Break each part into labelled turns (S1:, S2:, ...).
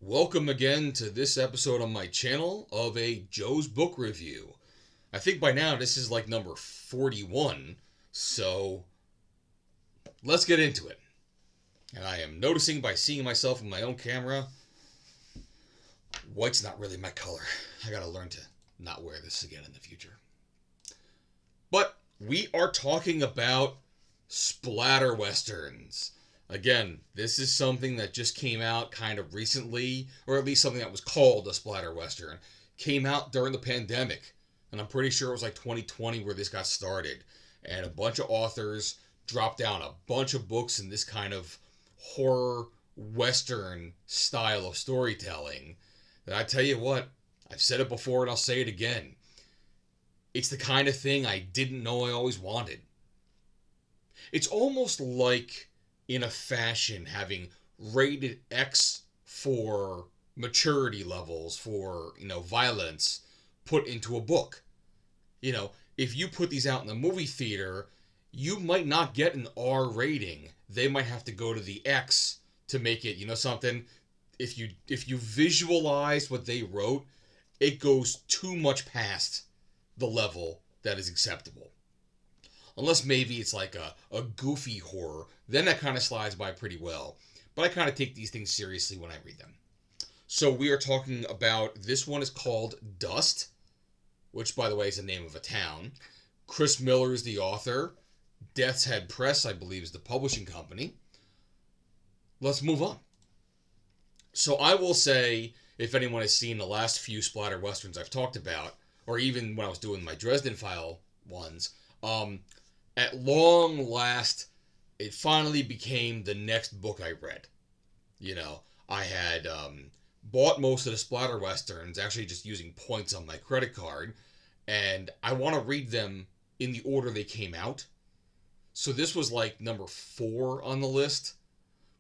S1: Welcome again to this episode on my channel of a Joe's Book Review. I think by now this is like number 41, so let's get into it. And I am noticing by seeing myself in my own camera, white's not really my color. I gotta learn to not wear this again in the future. But we are talking about splatter westerns. Again, this is something that just came out kind of recently, or at least something that was called a splatter western. Came out during the pandemic, and I'm pretty sure it was like 2020 where this got started. And a bunch of authors dropped down a bunch of books in this kind of horror western style of storytelling. And I tell you what, I've said it before and I'll say it again. It's the kind of thing I didn't know I always wanted. It's almost like, in a fashion, having rated X for maturity levels for, violence put into a book. If you put these out in the movie theater, you might not get an R rating. They might have to go to the X to make it, something. If you visualize what they wrote, it goes too much past the level that is acceptable. Unless maybe it's like a goofy horror, then that kind of slides by pretty well. But I kind of take these things seriously when I read them. So we are talking about, this one is called Dust, which by the way is the name of a town. Chris Miller is the author. Death's Head Press, I believe, is the publishing company. Let's move on. So I will say, if anyone has seen the last few splatter westerns I've talked about, or even when I was doing my Dresden File ones, at long last, it finally became the next book I read. I had bought most of the splatter westerns, actually just using points on my credit card, and I want to read them in the order they came out. So this was like number 4 on the list,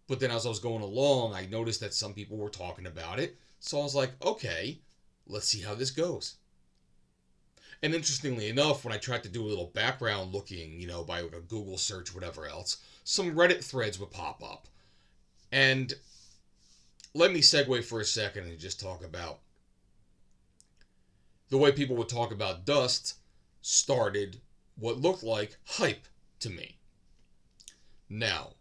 S1: but then as I was going along, I noticed that some people were talking about it, so I was like, okay, let's see how this goes. And interestingly enough, when I tried to do a little background looking, by a Google search, whatever else, some Reddit threads would pop up. And let me segue for a second and just talk about the way people would talk about Dust started what looked like hype to me. Now,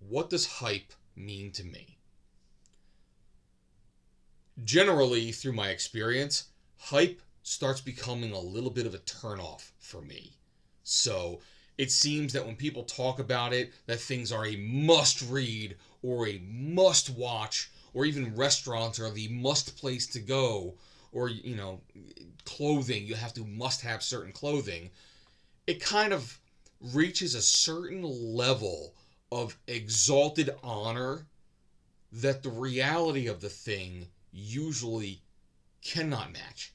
S1: what does hype mean to me? Generally, through my experience, hype starts becoming a little bit of a turnoff for me. So it seems that when people talk about it, that things are a must read or a must watch, or even restaurants are the must place to go, or clothing, you must have certain clothing. It kind of reaches a certain level of exalted honor that the reality of the thing usually cannot match.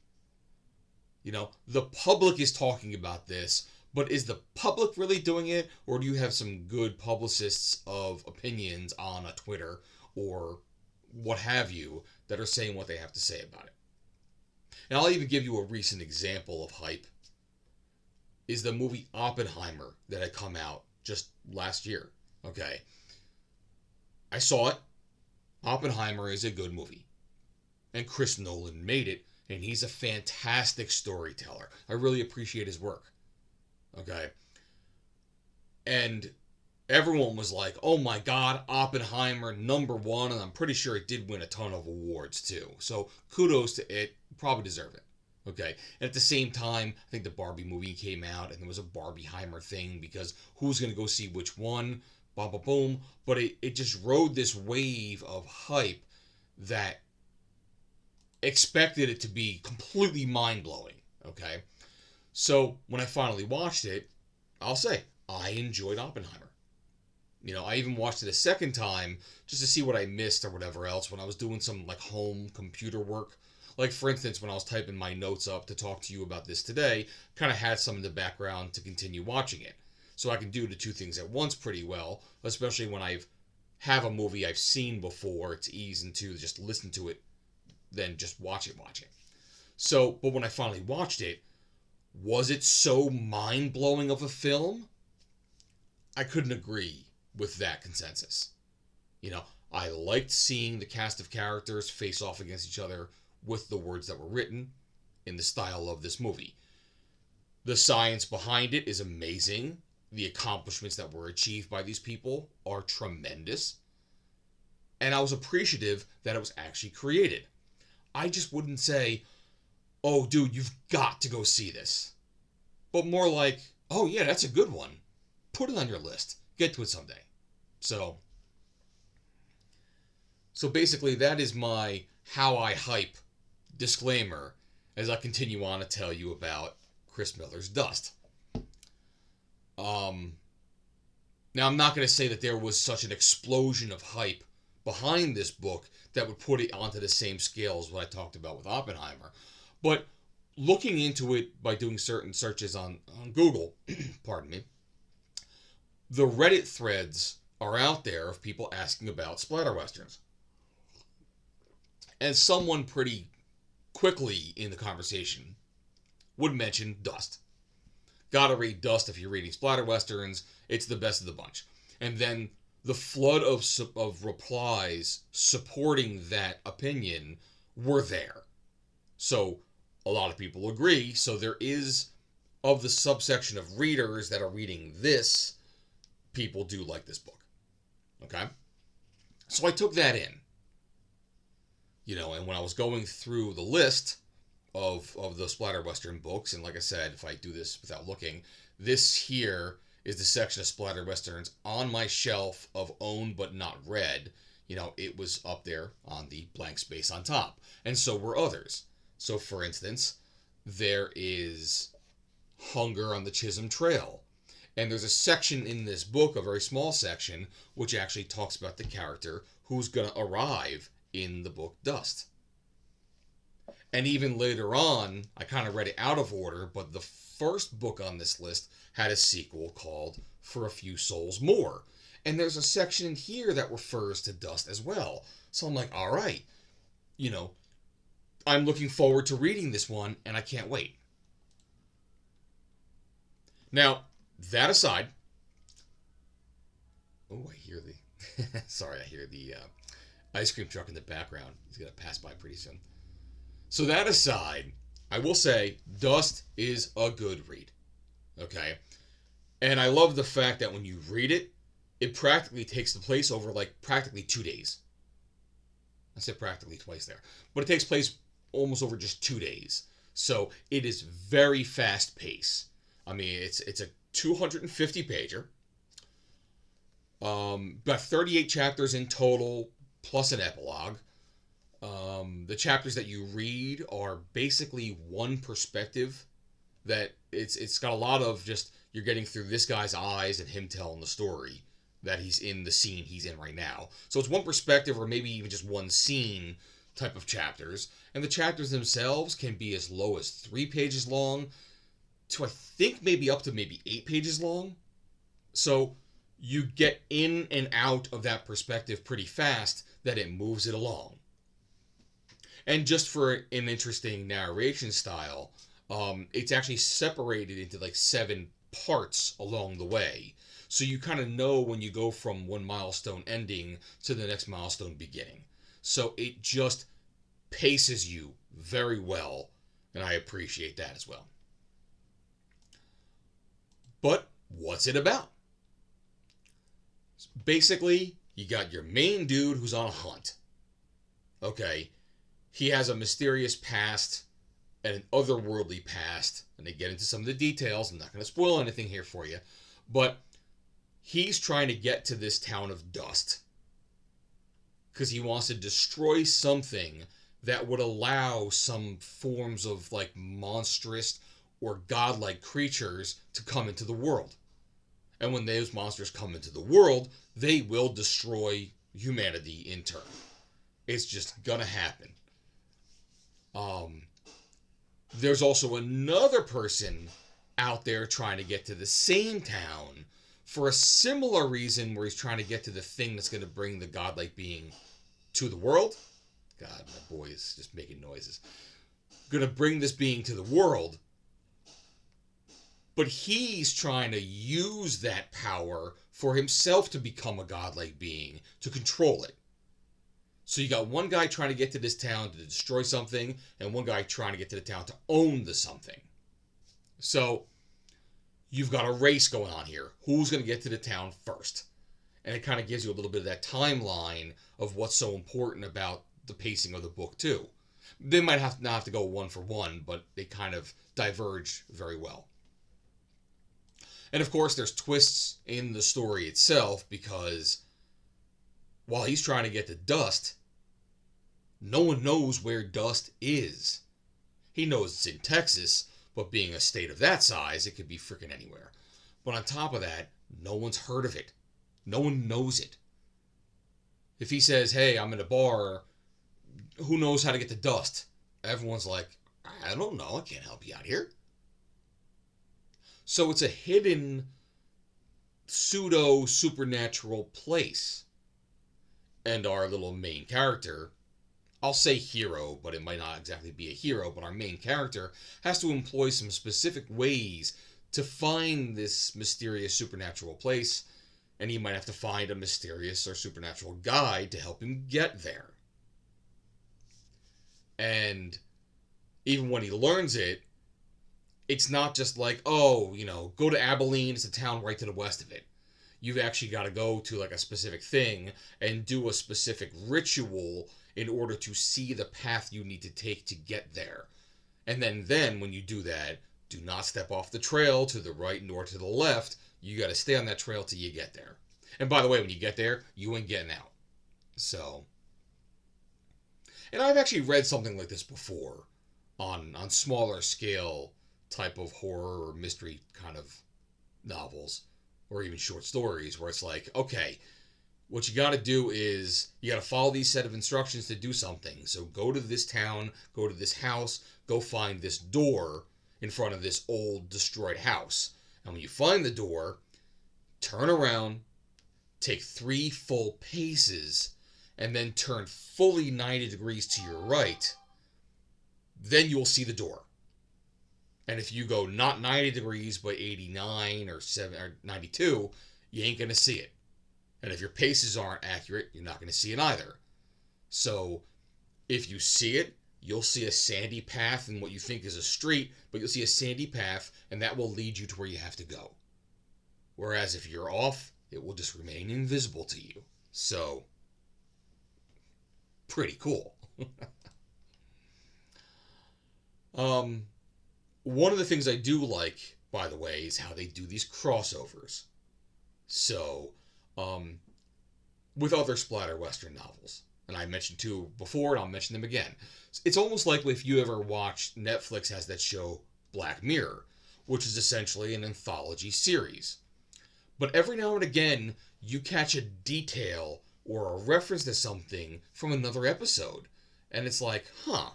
S1: The public is talking about this, but is the public really doing it? Or do you have some good publicists of opinions on a Twitter or what have you that are saying what they have to say about it? And I'll even give you a recent example of hype. Is the movie Oppenheimer that had come out just last year. Okay. I saw it. Oppenheimer is a good movie. And Chris Nolan made it. And he's a fantastic storyteller. I really appreciate his work. Okay. And everyone was like, oh my God, Oppenheimer, #1. And I'm pretty sure it did win a ton of awards too. So kudos to it. Probably deserve it. Okay. And at the same time, I think the Barbie movie came out and there was a Barbieheimer thing because who's going to go see which one? Boom, boom, boom. But it just rode this wave of hype that expected it to be completely mind-blowing, okay? So when I finally watched it, I'll say, I enjoyed Oppenheimer. I even watched it a second time just to see what I missed or whatever else when I was doing some home computer work. Like for instance, when I was typing my notes up to talk to you about this today, kind of had some in the background to continue watching it. So I can do the two things at once pretty well, especially when I have a movie I've seen before. It's easy to just listen to it than just watch it. So, but when I finally watched it, was it so mind-blowing of a film? I couldn't agree with that consensus. I liked seeing the cast of characters face off against each other with the words that were written in the style of this movie. The science behind it is amazing. The accomplishments that were achieved by these people are tremendous. And I was appreciative that it was actually created. I just wouldn't say, oh, dude, you've got to go see this. But more like, oh, yeah, that's a good one. Put it on your list. Get to it someday. So basically, that is my how I hype disclaimer as I continue on to tell you about Chris Miller's Dust. Now, I'm not going to say that there was such an explosion of hype behind this book that would put it onto the same scale as what I talked about with Oppenheimer. But looking into it by doing certain searches on Google, pardon me, the Reddit threads are out there of people asking about splatter westerns. And someone pretty quickly in the conversation would mention Dust. Gotta read Dust if you're reading splatter westerns. It's the best of the bunch. And then the flood of replies supporting that opinion were there. So a lot of people agree. So there is, of the subsection of readers that are reading this, people do like this book. Okay? So I took that in. And when I was going through the list of the splatter western books, and like I said, if I do this without looking, this here is the section of splatter westerns on my shelf of owned but not read. It was up there on the blank space on top. And so were others. So for instance, there is Hunger on the Chisholm Trail. And there's a section in this book, a very small section, which actually talks about the character who's going to arrive in the book Dust. And even later on, I kind of read it out of order, but the first book on this list had a sequel called For a Few Souls More. And there's a section in here that refers to Dust as well. So I'm like, all right, I'm looking forward to reading this one, and I can't wait. Now, that aside, I hear the ice cream truck in the background. He's going to pass by pretty soon. So that aside, I will say Dust is a good read. Okay? And I love the fact that when you read it, it practically takes the place over practically 2 days. I said practically twice there. But it takes place almost over just 2 days. So it is very fast paced. I mean, it's a 250 pager. Got 38 chapters in total, plus an epilogue. The chapters that you read are basically one perspective. That it's got a lot of just, you're getting through this guy's eyes and him telling the story that he's in the scene he's in right now. So it's one perspective, or maybe even just one scene type of chapters. And the chapters themselves can be as low as 3 pages long to I think maybe up to maybe 8 pages long. So you get in and out of that perspective pretty fast, that it moves it along. And just for an interesting narration style, it's actually separated into 7 parts along the way. So you kind of know when you go from one milestone ending to the next milestone beginning. So it just paces you very well, and I appreciate that as well. But what's it about? Basically, you got your main dude who's on a hunt. Okay, he has a mysterious past and an otherworldly past, and they get into some of the details. I'm not going to spoil anything here for you, but he's trying to get to this town of Dust because he wants to destroy something that would allow some forms of monstrous or godlike creatures to come into the world. And when those monsters come into the world, they will destroy humanity in turn. It's just gonna happen. There's also another person out there trying to get to the same town for a similar reason, where he's trying to get to the thing that's going to bring the godlike being to the world. God, my boy is just making noises. Going to bring this being to the world. But he's trying to use that power for himself to become a godlike being, to control it. So you got one guy trying to get to this town to destroy something, and one guy trying to get to the town to own the something. So you've got a race going on here. Who's going to get to the town first? And it kind of gives you a little bit of that timeline of what's so important about the pacing of the book, too. They might not have to go one for one, but they kind of diverge very well. And of course, there's twists in the story itself, because while he's trying to get to Dust, no one knows where Dust is. He knows it's in Texas, but being a state of that size, it could be freaking anywhere. But on top of that, no one's heard of it. No one knows it. If he says, hey, I'm in a bar, who knows how to get to Dust? Everyone's like, I don't know, I can't help you out here. So it's a hidden, pseudo-supernatural place. And our little main character, I'll say hero, but it might not exactly be a hero, but our main character has to employ some specific ways to find this mysterious supernatural place, and he might have to find a mysterious or supernatural guide to help him get there. And even when he learns it, it's not just like, oh, go to Abilene, it's a town right to the west of it. You've actually got to go to like a specific thing and do a specific ritual in order to see the path you need to take to get there. And then when you do that, do not step off the trail to the right nor to the left. You got to stay on that trail till you get there. And by the way, when you get there, you ain't getting out. So, and I've actually read something like this before on smaller scale type of horror or mystery kind of novels or even short stories where it's like, okay, what you got to do is you got to follow these set of instructions to do something. So go to this town, go to this house, go find this door in front of this old destroyed house. And when you find the door, turn around, take 3 full paces, and then turn fully 90 degrees to your right. Then you'll see the door. And if you go not 90 degrees, but 89 or 92, you ain't going to see it. And if your paces aren't accurate, you're not going to see it either. So if you see it, you'll see a sandy path in what you think is a street, but you'll see a sandy path, and that will lead you to where you have to go. Whereas if you're off, it will just remain invisible to you. So, pretty cool. One of the things I do like, by the way, is how they do these crossovers. So, with other splatter western novels. And I mentioned 2 before, and I'll mention them again. It's almost like if you ever watched, Netflix has that show Black Mirror, which is essentially an anthology series. But every now and again, you catch a detail or a reference to something from another episode. And it's like, huh.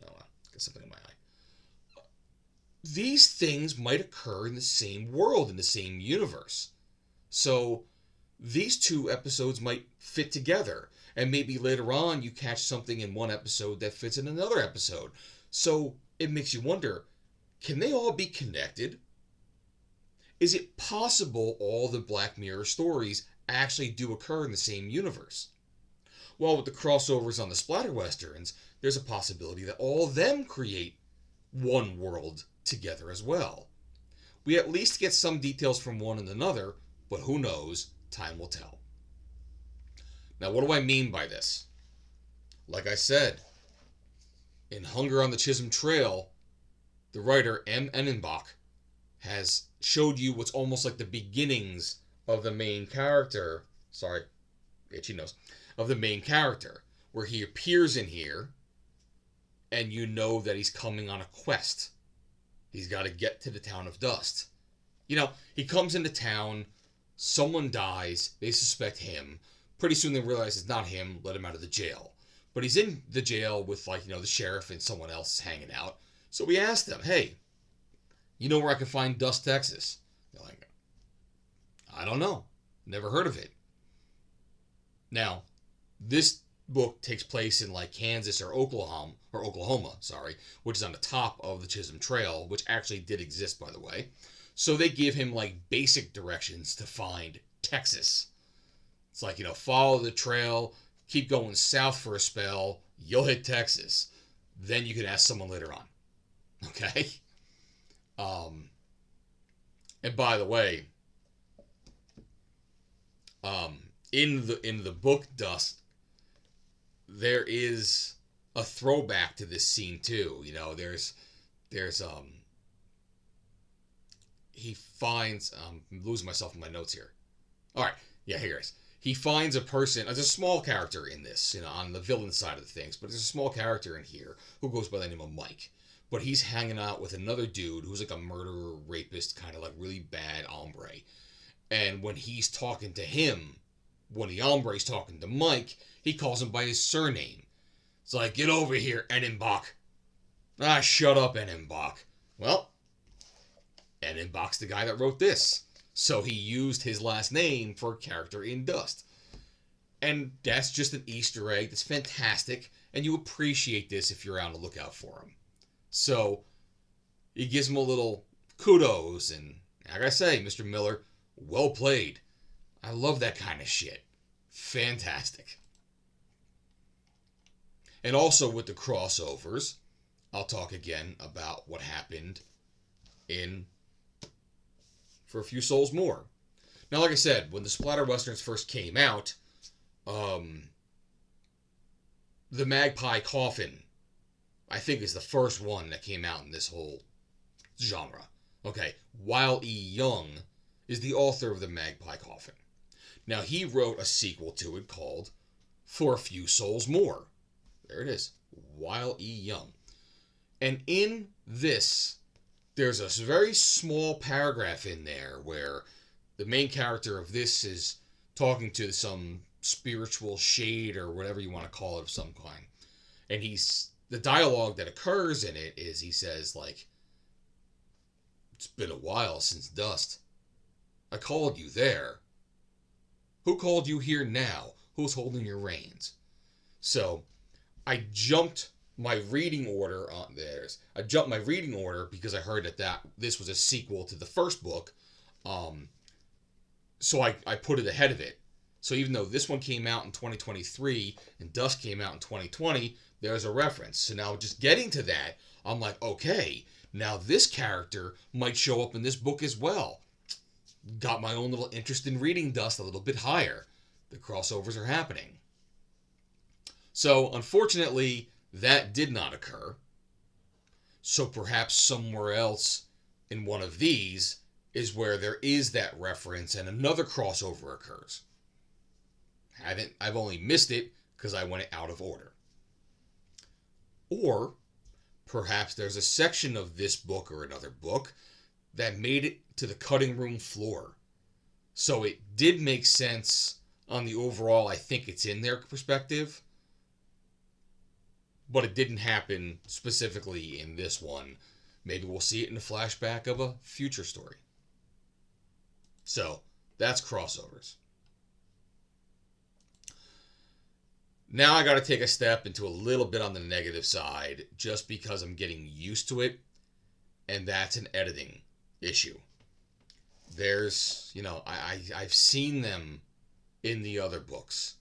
S1: Oh, got something in my eye. These things might occur in the same world, in the same universe. So these 2 episodes might fit together. And maybe later on you catch something in one episode that fits in another episode. So it makes you wonder, can they all be connected? Is it possible all the Black Mirror stories actually do occur in the same universe? Well, with the crossovers on the splatter westerns, there's a possibility that all of them create one world together as well. We at least get some details from one and another, but who knows? Time will tell. Now, what do I mean by this? Like I said, in Hunger on the Chisholm Trail, the writer M. Ennenbach has showed you what's almost like the beginnings of the main character. Sorry, itchy nose. Of the main character, where he appears in here, and you know that he's coming on a quest. He's got to get to the town of Dust. He comes into town, someone dies, they suspect him. Pretty soon they realize it's not him, let him out of the jail. But he's in the jail with, the sheriff and someone else is hanging out. So we asked them, hey, you know where I can find Dust, Texas? They're like, I don't know. Never heard of it. Now, this book takes place in Kansas or Oklahoma, which is on the top of the Chisholm Trail, which actually did exist, by the way. So they give him basic directions to find Texas. It's follow the trail, keep going south for a spell, you'll hit Texas. Then you can ask someone later on. Okay? And by the way, in the book Dust, there is a throwback to this scene too. You know, there's he finds I'm losing myself in my notes here. All right, yeah, here it is. He finds a person. There's a small character in this, you know, on the villain side of things, but there's a small character in here who goes by the name of Mike. But he's hanging out with another dude who's like a murderer, rapist, kind of like really bad hombre. And when he's talking to him, when the hombre's talking to Mike, he calls him by his surname. It's like, get over here, Enenbach. Ah, shut up, Enenbach. Well, Enenbach's the guy that wrote this. So he used his last name for a character in Dust. And that's just an Easter egg that's fantastic, and you appreciate this if you're on the lookout for him. So, he gives him a little kudos, and like I say, Mr. Miller, well played. I love that kind of shit. Fantastic. And also with the crossovers, I'll talk again about what happened in For a Few Souls More. Now, like I said, when the Splatter Westerns first came out, the Magpie Coffin, I think, is the first one that came out in this whole genre. Okay, Weil E. Young is the author of the Magpie Coffin. Now, he wrote a sequel to it called For a Few Souls More. There it is, Weil E. Young. And in this, there's a very small paragraph in there where the main character of this is talking to some spiritual shade or whatever you want to call it of some kind. And the dialogue that occurs in it is he says, like, it's been a while since Dust. I called you there. Who called you here now? Who's holding your reins? So, I jumped my reading order on theirs. I jumped my reading order because I heard that this was a sequel to the first book. So I put it ahead of it. So even though this one came out in 2023 and Dust came out in 2020, there's a reference. So now just getting to that, I'm like, okay, now this character might show up in this book as well. Got my own little interest in reading Dust a little bit higher. The crossovers are happening. So, unfortunately, that did not occur. So perhaps somewhere else in one of these is where there is that reference and another crossover occurs. I've only missed it because I went out of order. Or perhaps there's a section of this book or another book that made it to the cutting room floor. So it did make sense on the overall, I think it's in their perspective, but it didn't happen specifically in this one. Maybe we'll see it in a flashback of a future story. So, that's crossovers. Now I got to take a step into a little bit on the negative side, just because I'm getting used to it, and that's an editing issue. There's, I've seen them in the other books,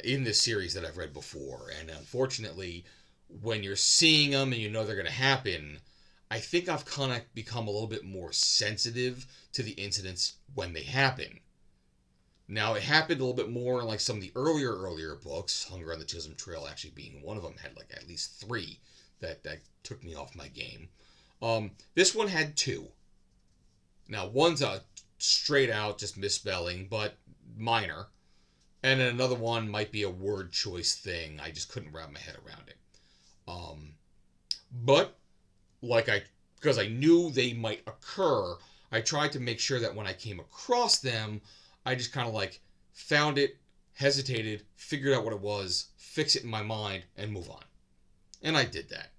S1: in this series that I've read before, and unfortunately, when you're seeing them and you know they're going to happen, I think I've kind of become a little bit more sensitive to the incidents when they happen. Now, it happened a little bit more in like some of the earlier books, Hunger on the Chisholm Trail actually being one of them, had like at least 3 that took me off my game. This one had 2. Now, one's a straight out just misspelling, but minor. And then another one might be a word choice thing. I just couldn't wrap my head around it. But, because I knew they might occur, I tried to make sure that when I came across them, I just kind of found it, hesitated, figured out what it was, fix it in my mind, and move on. And I did that.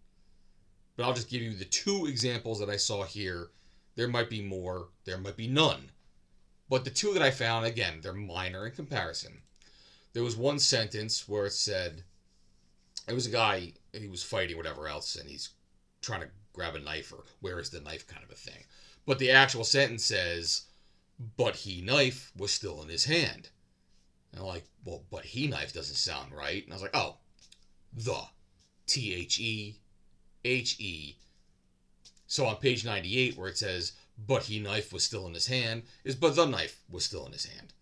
S1: But I'll just give you the 2 examples that I saw here. There might be more, there might be none. But the 2 that I found, again, they're minor in comparison. There was one sentence where it said, it was a guy, he was fighting whatever else, and he's trying to grab a knife, or where is the knife kind of a thing. But the actual sentence says, but he knife was still in his hand. And I'm like, well, but he knife doesn't sound right. And I was like, oh, the. THEHE. So on page 98, where it says, but he knife was still in his hand, is but the knife was still in his hand.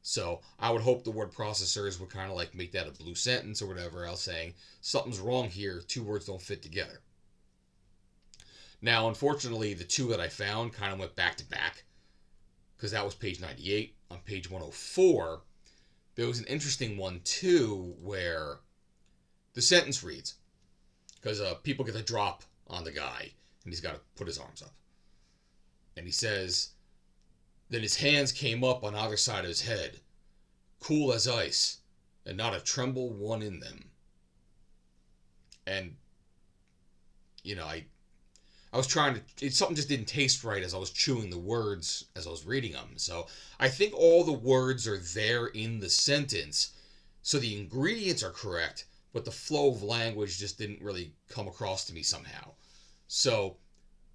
S1: So I would hope the word processors would kind of like make that a blue sentence or whatever else, saying something's wrong here, two words don't fit together. Now, unfortunately, the two that I found kind of went back to back, because that was page 98. On page 104, there was an interesting one too, where the sentence reads, because people get a drop on the guy, and he's got to put his arms up. And he says, then his hands came up on either side of his head, cool as ice, and not a tremble one in them. And, you know, I was trying to, something just didn't taste right as I was chewing the words as I was reading them. So I think all the words are there in the sentence, so the ingredients are correct, but the flow of language just didn't really come across to me somehow. So,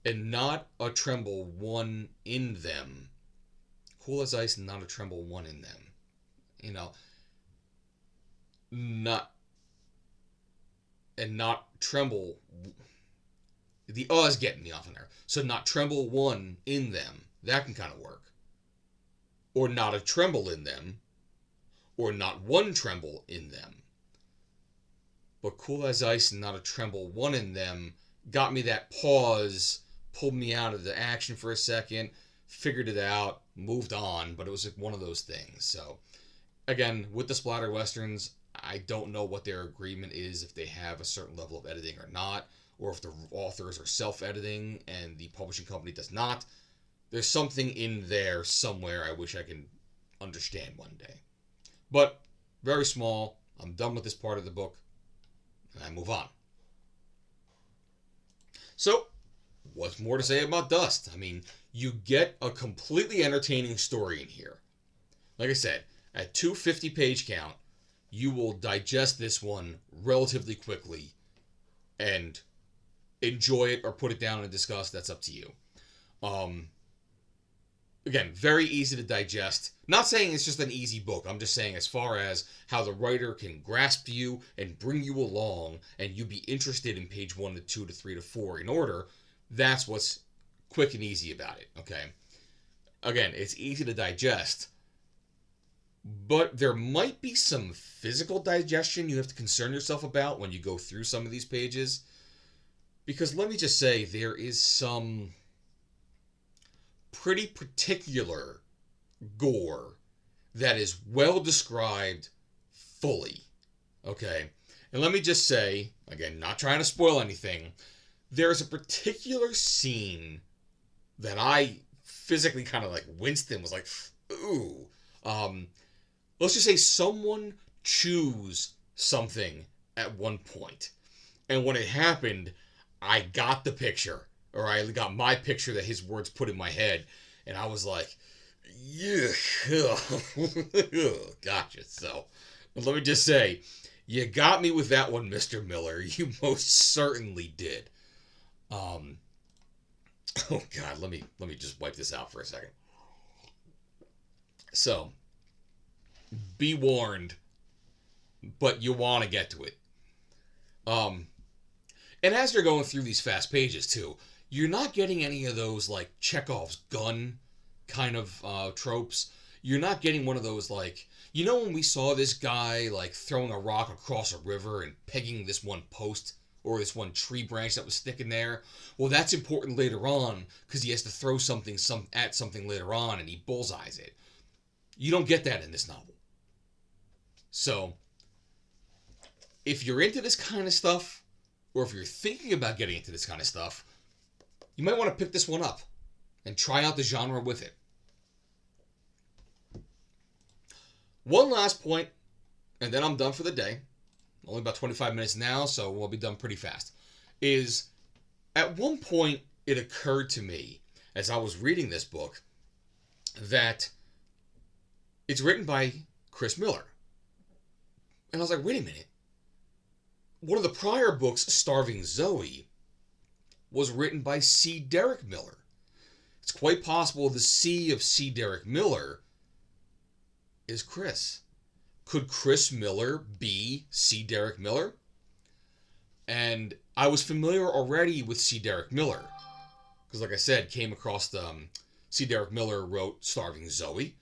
S1: and not a tremble one in them. Cool as ice and not a tremble one in them. You know, not tremble. The is getting me off in there. So not tremble one in them. That can kind of work. Or not a tremble in them. Or not one tremble in them. But cool as ice and not a tremble one in them got me that pause, pulled me out of the action for a second, figured it out, moved on, but it was like one of those things. So, again, with the splatter westerns, I don't know what their agreement is, if they have a certain level of editing or not, or if the authors are self-editing and the publishing company does not. There's something in there somewhere I wish I can understand one day. But, very small. I'm done with this part of the book, and I move on. So, what's more to say about Dust? I mean, you get a completely entertaining story in here. Like I said, at 250 page count, you will digest this one relatively quickly and enjoy it or put it down and discuss. That's up to you. Again, very easy to digest. Not saying it's just an easy book. I'm just saying as far as how the writer can grasp you and bring you along and you be interested in page 1 to 2 to 3 to 4 in order, that's what's quick and easy about it, okay? Again, it's easy to digest, but there might be some physical digestion you have to concern yourself about when you go through some of these pages. Because let me just say, there is some pretty particular gore that is well described fully, okay? And let me just say, again, not trying to spoil anything, there's a particular scene that I physically kind of like winced and was like, ooh. Let's just say someone chews something at one point. And when it happened, I got the picture. Or I got my picture that his words put in my head. And I was like, yeah. Gotcha. So, let me just say, you got me with that one, Mr. Miller. You most certainly did. Oh God, let me just wipe this out for a second. So, be warned, but you want to get to it. And as you're going through these fast pages too, you're not getting any of those like Chekhov's gun kind of tropes. You're not getting one of those like, you know, when we saw this guy like throwing a rock across a river and pegging this one post or this one tree branch that was sticking there. Well, that's important later on because he has to throw something at something later on and he bullseyes it. You don't get that in this novel. So, if you're into this kind of stuff, or if you're thinking about getting into this kind of stuff, you might want to pick this one up and try out the genre with it. One last point, and then I'm done for the day. Only about 25 minutes now, so we'll be done pretty fast. Is, at one point, it occurred to me, as I was reading this book, that it's written by Chris Miller. And I was like, wait a minute. One of the prior books, Starving Zoe, was written by C. Derek Miller. It's quite possible the C of C. Derek Miller is Chris. could Chris Miller be C. Derek Miller? And I was familiar already with C. Derek Miller. Because, like I said, came across C. Derek Miller wrote Starving Zoe.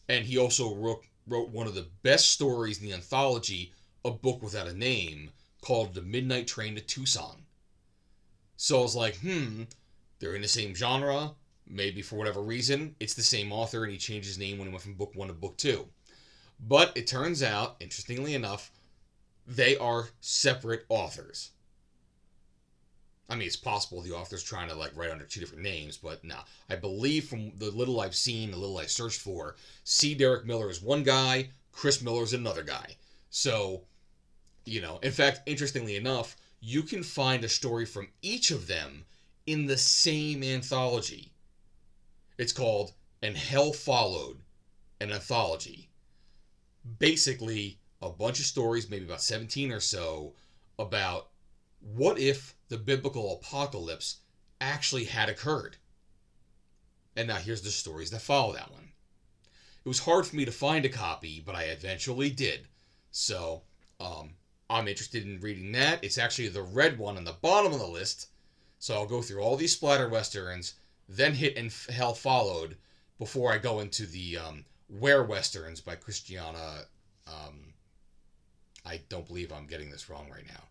S1: And he also wrote one of the best stories in the anthology, A Book Without a Name, called The Midnight Train to Tucson. So I was like, they're in the same genre. Maybe for whatever reason, it's the same author and he changed his name when he went from book 1 to book 2. But it turns out, interestingly enough, they are separate authors. I mean, it's possible the author's trying to write under 2 different names, but no. I believe from the little I've seen, the little I searched for, C. Derek Miller is one guy, Chris Miller is another guy. So, in fact, interestingly enough, you can find a story from each of them in the same anthology. It's called And Hell Followed, an anthology. Basically, a bunch of stories, maybe about 17 or so, about what if the biblical apocalypse actually had occurred. And now here's the stories that follow that one. It was hard for me to find a copy, but I eventually did. So, I'm interested in reading that. It's actually the red one on the bottom of the list. So I'll go through all these splatter westerns, then hit And Hell Followed before I go into the Were Westerns by Christiana. I don't believe I'm getting this wrong right now.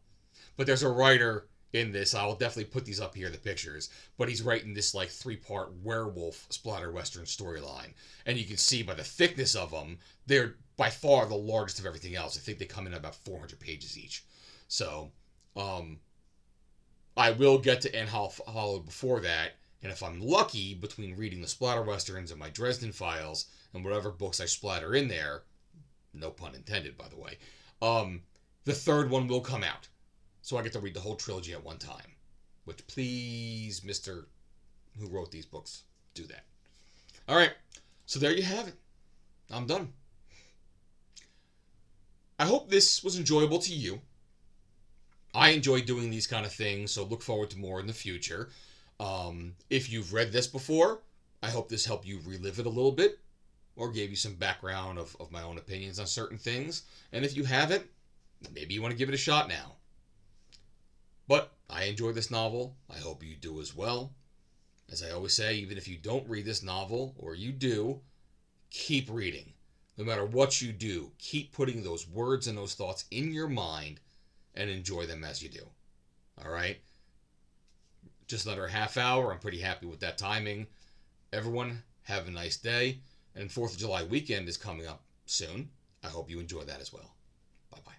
S1: But there's a writer in this. I'll definitely put these up here, the pictures. But he's writing this 3-part werewolf splatter western storyline. And you can see by the thickness of them, they're by far the largest of everything else. I think they come in about 400 pages each. So, I will get to And Hell Followed before that. And if I'm lucky, between reading the splatter westerns and my Dresden Files and whatever books I splatter in there, no pun intended, by the way, the third one will come out. So I get to read the whole trilogy at one time. Which, please, Mr. who wrote these books, do that. Alright, so there you have it. I'm done. I hope this was enjoyable to you. I enjoy doing these kind of things, so look forward to more in the future. If you've read this before, I hope this helped you relive it a little bit, or gave you some background of my own opinions on certain things. And if you haven't, maybe you want to give it a shot now. But I enjoyed this novel. I hope you do as well. As I always say, even if you don't read this novel, or you do, keep reading. No matter what you do, keep putting those words and those thoughts in your mind and enjoy them as you do. Alright? Just under a half hour. I'm pretty happy with that timing. Everyone, have a nice day. And 4th of July weekend is coming up soon. I hope you enjoy that as well. Bye-bye.